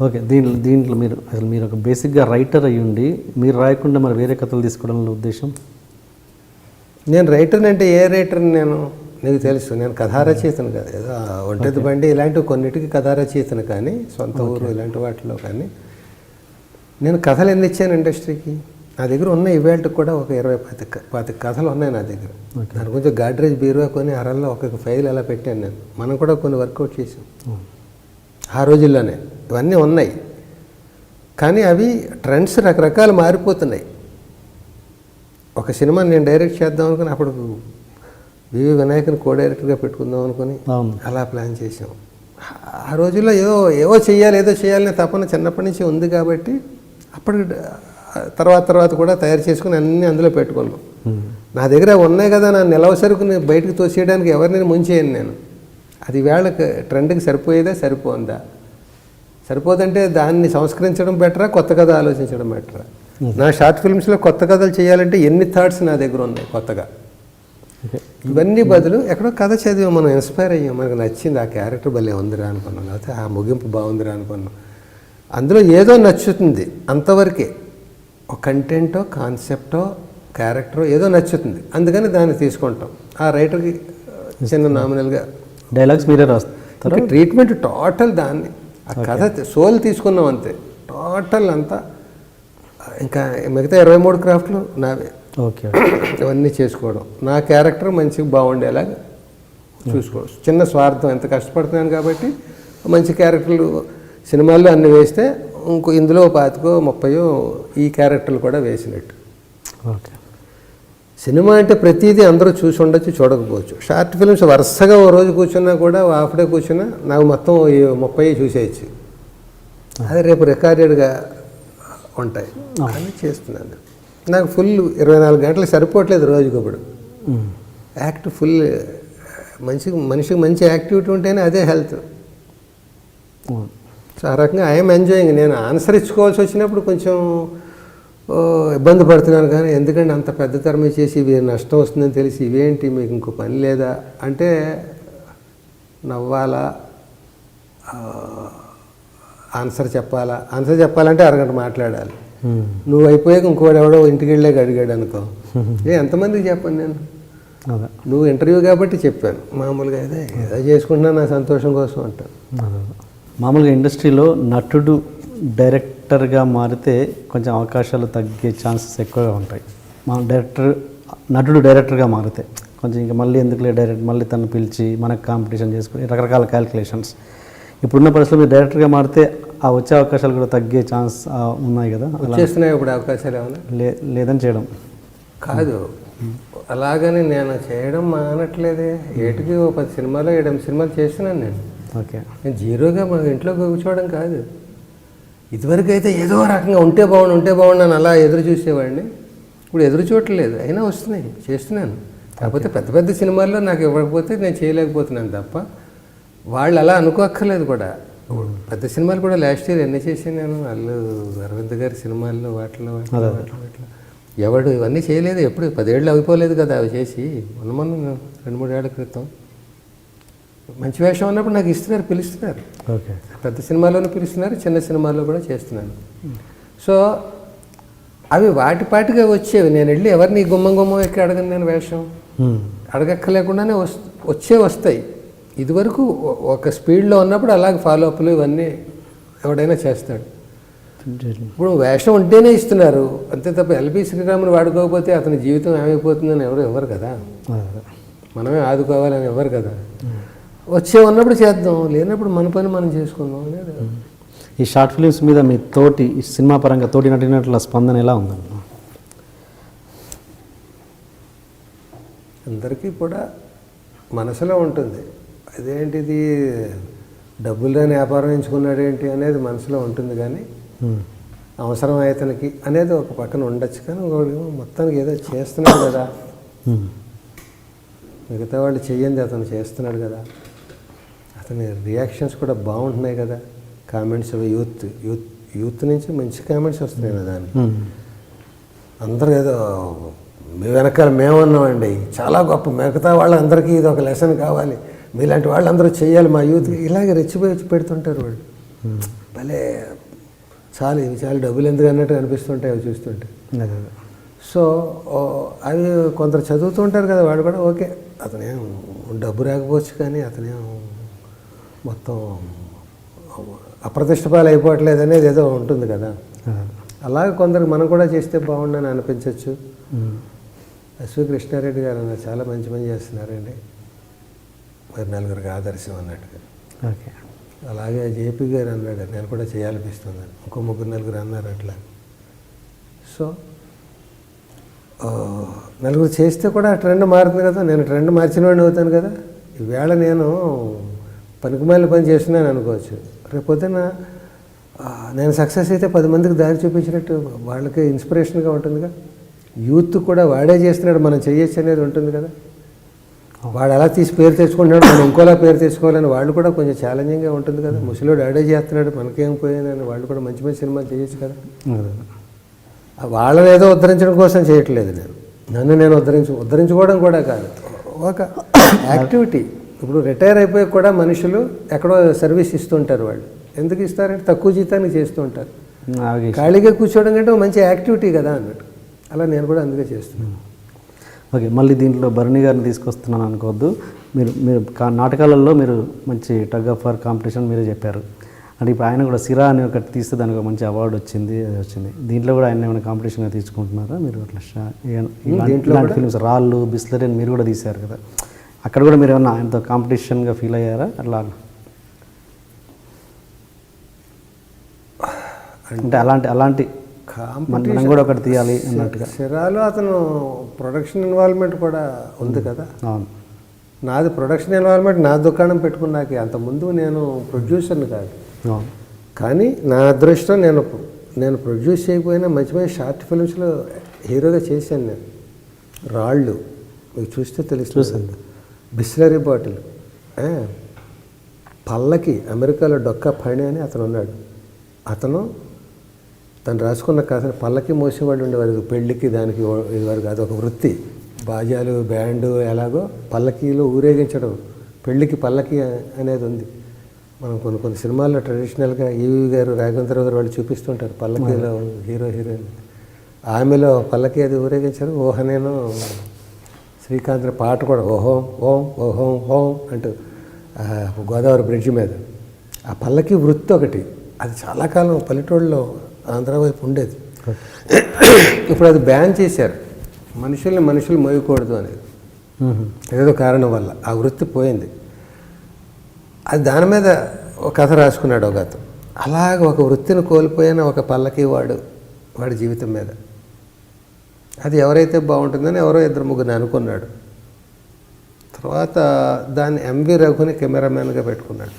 Okay. దీంట్లో మీరు ఒక బేసిక్గా రైటర్ అయ్యుండి మీరు రాయకుండా మరి వేరే కథలు తీసుకోవడంలో ఉద్దేశం? నేను రైటర్ని అంటే ఏ రైటర్ని నేను నీకు తెలుసు, నేను కథా రచయితను కదా. ఏదో ఒంటెద్దు బండి ఇలాంటివి కొన్నిటికి కథా రచయితను, కానీ సొంత ఊరు ఇలాంటి వాటిలో. కానీ నేను కథలు ఎన్ని ఇచ్చాను ఇండస్ట్రీకి? నా దగ్గర ఉన్న ఈవేళకి కూడా ఒక 20-25 కథలు ఉన్నాయి నా దగ్గర. దాని కొంచెం గాడ్రేజ్ బీరువా కొని అరల్లో ఒక్కొక్క ఫైల్ అలా పెట్టాను నేను. మనం కూడా కొన్ని వర్కౌట్ చేసాం ఆ రోజుల్లోనే. ఇవన్నీ ఉన్నాయి, కానీ అవి ట్రెండ్స్ రకరకాలు మారిపోతున్నాయి. ఒక సినిమా నేను డైరెక్ట్ చేద్దాం అనుకుని అప్పుడు వివి వినాయకుని కో డైరెక్టర్గా పెట్టుకుందాం అనుకుని అలా ప్లాన్ చేసాం. ఆ రోజుల్లో ఏదో చేయాలనే తపన చిన్నప్పటి నుంచి ఉంది కాబట్టి అప్పటికి తర్వాత కూడా తయారు చేసుకుని అన్నీ అందులో పెట్టుకున్నాం. నా దగ్గర ఉన్నాయి కదా, నా నిలవసరుకుని బయటకు తోసేయడానికి ఎవరిని ముంచేయను నేను. అది వేళకి ట్రెండ్కి సరిపోదా? సరిపోదంటే దాన్ని సంస్కరించడం బెటరా, కొత్త కథ ఆలోచించడం బెటరా? నా షార్ట్ ఫిల్మ్స్లో కొత్త కథలు చేయాలంటే ఎన్ని థాట్స్ నా దగ్గర ఉన్నాయి కొత్తగా. ఇవన్నీ బదులు ఎక్కడో కథ చదివాం, మనం ఇన్స్పైర్ అయ్యాం, మనకు నచ్చింది, ఆ క్యారెక్టర్ భలే ఉందిరా అనుకున్నాం, లేకపోతే ఆ ముగింపు బాగుందిరా అనుకున్నాం. అందులో ఏదో నచ్చుతుంది అంతవరకే. ఒక కంటెంటో కాన్సెప్టో క్యారెక్టరో ఏదో నచ్చుతుంది, అందుకని దాన్ని తీసుకుంటాం. ఆ రైటర్కి చిన్న నామినల్గా డైలాగ్స్ మీరే రాస్తారు. ట్రీట్మెంట్ టోటల్ దాన్ని, ఆ కథ సోల్ తీసుకున్నాం అంతే. టోటల్ అంతా ఇంకా మిగతా 23 క్రాఫ్ట్లు నావే. ఓకే. ఇవన్నీ చేసుకోవడం, నా క్యారెక్టర్ మంచిగా బాగుండేలాగా చూసుకోవడం. చిన్న స్వార్థం, ఎంత కష్టపడుతున్నాను కాబట్టి మంచి క్యారెక్టర్లు సినిమాల్లో అన్ని వేస్తే ఇందులో 25-30 ఈ క్యారెక్టర్లు కూడా వేసినట్టు. ఓకే. సినిమా అంటే ప్రతిదీ అందరూ చూసి ఉండొచ్చు, చూడకపోవచ్చు. షార్ట్ ఫిల్మ్స్ వరుసగా ఓ రోజు కూర్చున్నా కూడా, హాఫ్ డే కూర్చున్నా నాకు మొత్తం 30 చూసేయచ్చు. అది రేపు రికార్డెడ్గా ఉంటాయి అని చేస్తున్నాను. నాకు ఫుల్ 24 గంటలు సరిపోవట్లేదు రోజుకొప్పుడు. ఫుల్ మనిషికి మంచి యాక్టివిటీ ఉంటేనే అదే హెల్త్. సో ఆ రకంగా ఐఎమ్ ఎంజాయింగ్. నేను ఆన్సర్ ఇచ్చుకోవాల్సి వచ్చినప్పుడు కొంచెం ఇబ్బంది పడుతున్నాను, కానీ ఎందుకంటే అంత పెద్ద తరమే చేసి ఇవి నష్టం వస్తుందని తెలిసి ఇవేంటి మీకు ఇంకో పని లేదా అంటే నవ్వాలా, ఆన్సర్ చెప్పాలంటే అరగంట మాట్లాడాలి. నువ్వు అయిపోయాక ఇంకోటి ఎవడో ఇంటికి వెళ్ళాక అడిగాడు అనుకో, ఎంతమందికి చెప్పాను నేను? నువ్వు ఇంటర్వ్యూ కాబట్టి చెప్పాను, మామూలుగా ఏదో చేసుకుంటున్నా నా సంతోషం కోసం అంటాను. మామూలుగా ఇండస్ట్రీలో నటుడు డైరెక్టర్గా మారితే కొంచెం అవకాశాలు తగ్గే ఛాన్సెస్ ఎక్కువగా ఉంటాయి. నటుడు డైరెక్టర్గా మారితే కొంచెం ఇంకా మళ్ళీ ఎందుకులే మళ్ళీ తను పిలిచి మనకు కాంపిటీషన్ చేసుకుని రకరకాల క్యాలిక్యులేషన్స్. ఇప్పుడున్న పరిస్థితుల్లో మీరు డైరెక్టర్గా మారితే ఆ వచ్చే అవకాశాలు కూడా తగ్గే ఛాన్స్ ఉన్నాయి కదా? వచ్చేస్తున్నాయి ఇప్పుడు అవకాశాలు ఏమైనా? లేదని చేయడం కాదు, అలాగని నేను చేయడం మానట్లేదే. ఏటికి 10 సినిమాలు 7 సినిమాలు చేస్తున్నాను నేను. ఓకే. నేను జీరోగా మా ఇంట్లో కూర్చోవడం కాదు. ఇదివరకు అయితే ఏదో రకంగా ఉంటే బాగుండు అని అలా ఎదురు చూసేవాడిని. ఇప్పుడు ఎదురు చూడట్లేదు, అయినా వస్తున్నాయి, చేస్తున్నాను. కాకపోతే పెద్ద సినిమాల్లో నాకు ఇవ్వకపోతే నేను చేయలేకపోతున్నాను తప్ప వాళ్ళు అలా అనుకోక్కర్లేదు కూడా. పెద్ద సినిమాలు కూడా లాస్ట్ ఇయర్ ఎన్ని చేశాను నేను, అల్లు అరవింద్ గారి సినిమాల్లో వాటిలో ఎవడు ఇవన్నీ చేయలేదు. ఎప్పుడు 10 ఏళ్ళు అయిపోలేదు కదా అవి చేసి. మొన్న 2-3 ఏళ్ల క్రితం మంచి వేషం ఉన్నప్పుడు నాకు ఇస్తున్నారు, పిలుస్తున్నారు. ఓకే. పెద్ద సినిమాల్లోనూ పిలుస్తున్నారు, చిన్న సినిమాల్లో కూడా చేస్తున్నాను. సో అవి వాటిపాటిగా వచ్చేవి. నేను వెళ్ళి ఎవరిని గుమ్మం ఎక్కి అడగను నేను వేషం, అడగక్కలేకుండానే వస్తాయి. ఇదివరకు ఒక స్పీడ్లో ఉన్నప్పుడు అలాగే ఫాలోఅప్లు ఇవన్నీ ఎవడైనా చేస్తాడు. ఇప్పుడు వేషం ఉంటేనే ఇస్తున్నారు అంతే తప్ప ఎల్బి శ్రీరాముని వాడుకోకపోతే అతని జీవితం ఏమైపోతుందని ఎవరు కదా, మనమే ఆదుకోవాలని ఎవరు కదా. ఉన్నప్పుడు చేద్దాం, లేనప్పుడు మన పని మనం చేసుకుందాం అనేది. ఈ షార్ట్ ఫిలిమ్స్ మీద మీ ఈ సినిమా పరంగా తోటి నటినట్ల స్పందన ఎలా ఉందన్న? అందరికీ కూడా మనసులో ఉంటుంది, అదేంటిది డబ్బులు లేని వ్యాపారం ఎంచుకున్నాడు ఏంటి అనేది మనసులో ఉంటుంది. కానీ అవసరం అతనికి అనేది ఒక పక్కన ఉండొచ్చు. కానీ మొత్తానికి ఏదో చేస్తున్నాడు కదా, మిగతా వాళ్ళు చెయ్యండి అతను చేస్తున్నాడు కదా, అతని రియాక్షన్స్ కూడా బాగుంటున్నాయి కదా. కామెంట్స్ యూత్ నుంచి మంచి కామెంట్స్ వస్తున్నాయి కదా. దాన్ని అందరూ ఏదో మీ వెనకాల మేమన్నామండి చాలా గొప్ప, మిగతా వాళ్ళందరికీ ఇది ఒక లెసన్ కావాలి, మీలాంటి వాళ్ళందరూ చేయాలి మా యూత్, ఇలాగే రెచ్చిపోయి పెడుతుంటారు వాళ్ళు. భలే చాలు ఇవి చాలా డబ్బులు ఎందుకు అన్నట్టు అనిపిస్తుంటాయి అవి చూస్తుంటే. అదే. సో అవి కొందరు చదువుతుంటారు కదా, వాడు కూడా ఓకే అతనేం డబ్బు రాకపోవచ్చు కానీ అతనేం మొత్తం అప్రతిష్టపాలు అయిపోవట్లేదు అనేది ఏదో ఉంటుంది కదా. అలాగే కొందరికి మనం కూడా చేస్తే బాగుండని అనిపించవచ్చు. ఎస్వి కృష్ణారెడ్డి గారు అన్నారు చాలా మంచి పని చేస్తున్నారండి, మరి నలుగురికి ఆదర్శం అన్నట్టుగా. ఓకే. అలాగే జేపీ గారు అన్నాడు నేను కూడా చేయాలనిపిస్తుంది, ఇంకో ముగ్గురు నలుగురు అన్నారు అట్లా. సో నలుగురు చేస్తే కూడా ఆ ట్రెండ్ మారుతుంది కదా, నేను ట్రెండ్ మార్చిన వాడిని అవుతాను కదా. ఈవేళ నేను పనికిమాలిన పని చేస్తున్నాను అనుకోవచ్చు, రేపొద్దున నేను సక్సెస్ అయితే 10 మందికి దారి చూపించినట్టు వాళ్ళకి ఇన్స్పిరేషన్గా ఉంటుందిగా. యూత్ కూడా వాడే చేస్తున్నాడు మనం చేయొచ్చు అనేది ఉంటుంది కదా. వాడు అలా తీసి పేరు తెచ్చుకుంటున్నాడు, మనం ఇంకోలా పేరు తెచ్చుకోవాలని వాళ్ళు కూడా కొంచెం ఛాలెంజింగ్గా ఉంటుంది కదా. ముసలోడు ఆడే చేస్తున్నాడు మనకేం పోయానని వాళ్ళు కూడా మంచి మంచి సినిమాలు చేయొచ్చు కదా. వాళ్ళని ఏదో ఉద్ధరించడం కోసం చేయట్లేదు నేను, నన్ను నేను ఉద్ధరించుకోవడం కూడా కాదు, ఒక యాక్టివిటీ. ఇప్పుడు రిటైర్ అయిపోయి కూడా మనుషులు ఎక్కడో సర్వీస్ ఇస్తుంటారు. వాళ్ళు ఎందుకు ఇస్తారంటే తక్కువ జీతానికి చేస్తూ ఉంటారు. ఖాళీగా కూర్చోవడం కంటే మంచి యాక్టివిటీ కదా అన్నట్టు. అలా నేను కూడా అందుకే చేస్తున్నాను. ఓకే. మళ్ళీ దీంట్లో భరణి గారిని తీసుకొస్తున్నాను అనుకోవద్దు. మీరు మీరు నాటకాలలో మీరు మంచి టగ్ ఆఫ్ వార్ కాంపిటీషన్ మీరే చెప్పారు. అంటే ఇప్పుడు ఆయన కూడా సిరా అని ఒకటి తీస్తే దానికి ఒక మంచి అవార్డు వచ్చింది, అది వచ్చింది. దీంట్లో కూడా ఆయన ఏమైనా కాంపిటీషన్గా తీసుకుంటున్నారా మీరు? అట్లా దీంట్లో ఫిల్మ్స్ రాళ్ళు బిస్లరీ అని మీరు కూడా తీశారు కదా, అక్కడ కూడా మీరు ఏమన్నా ఆయనతో కాంపిటీషన్గా ఫీల్ అయ్యారా? అట్లా అంటే అలాంటి మనం కూడా ఒకటి తీయాలి అన్నట్టుగా. సిరాలో అతను ప్రొడక్షన్ ఇన్వాల్వ్మెంట్ కూడా ఉంది కదా. నాది ప్రొడక్షన్ ఇన్వాల్వ్మెంట్, నా దుకాణం పెట్టుకున్నాక. అంతకుముందు నేను ప్రొడ్యూసర్ని కాదు, కానీ నా అదృష్టం నేను ప్రొడ్యూస్ చేయకపోయినా మంచి మంచి షార్ట్ ఫిల్మ్స్లో హీరోగా చేశాను నేను. రాళ్ళు మీకు చూస్తే తెలుస్తుంది, బిస్లరీ బాటిల్, పల్లకి, అమెరికాలో డొక్కా పని అని అతను ఉన్నాడు. అతను తను రాసుకున్న కథ పల్లకి మోసేవాళ్ళు ఉండేవారు పెళ్ళికి, దానికి ఇదివరకు అదొక వృత్తి. బాజాలు బ్యాండు ఎలాగో పల్లకీలో ఊరేగించడం, పెళ్ళికి పల్లకి అనేది ఉంది. మనం కొన్ని సినిమాల్లో ట్రెడిషనల్గా ఈవి గారు, రాఘవేంద్ర గారు వాళ్ళు చూపిస్తుంటారు పల్లకీలో హీరో హీరోయిన్. ఆమెలో పల్లకి అది ఊరేగించారు. నేను శ్రీకాంత్ పాట కూడా ఓహోం ఓం ఓహోం ఓం అంటూ గోదావరి బ్రిడ్జి మీద. ఆ పల్లకి వృత్తి ఒకటి, అది చాలా కాలం పల్లెటూళ్ళలో ఆంధ్ర వైపు ఉండేది. ఇప్పుడు అది బ్యాన్ చేశారు, మనుషులు మోయకూడదు అనేది ఏదో కారణం వల్ల ఆ వృత్తి పోయింది. అది దాని మీద ఒక కథ రాసుకున్నాడు ఒక అతను. అలాగ ఒక వృత్తిని కోల్పోయిన ఒక పల్లకి వాడి జీవితం మీద అది ఎవరైతే బాగుంటుందని ఎవరో 2-3 అనుకున్నాడు. తర్వాత దాన్ని ఎంవి రఘుని కెమెరామెన్గా పెట్టుకున్నాడు.